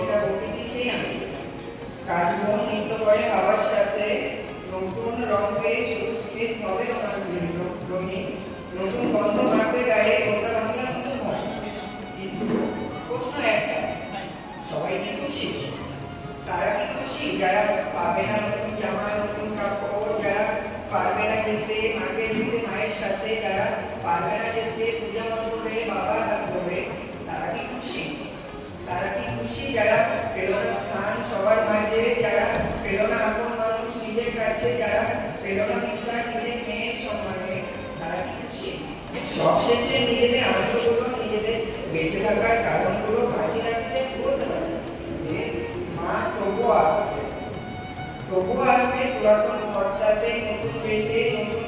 বর্ষা প্রকৃতি সেই আমি। কাশবন নৃত্য করে বাবার সাথে, নতুন রং পেয়ে শুধু স্মৃত হবে আমার রঙিন, নতুন গন্ধ মাখবে গায়ে, গোটা বাংলা নতুন হয়। কিন্তু প্রশ্ন একটা, সবাই কি খুশি? তারা কি খুশি যারা পাবে না নতুন জামা, নতুন কাপড়, যারা পারবে না যেতে মাকে যেতে মায়ের সাথে, যারা পারবে না যেতে পূজা মণ্ডপে বাবার হাত ধরে, তারা কি খুশি? তারা কি খুশি যারা পেল না স্থান সবার মাঝে, যারা পেল না আপন মানুষ নিজের কাছে, যারা পেল না বিশ্বাস নিজের মেয়ের সম্মানে, তারা কি খুশি? সবশেষে নিজেদের আনন্দগুলো, নিজেদের বেঁচে থাকার কারণগুলো বাঁচিয়ে রাখতে বলতে পারে যে মা তবুও আসছে পুরাতন ঘরটাতে, নতুন বেশে, নতুন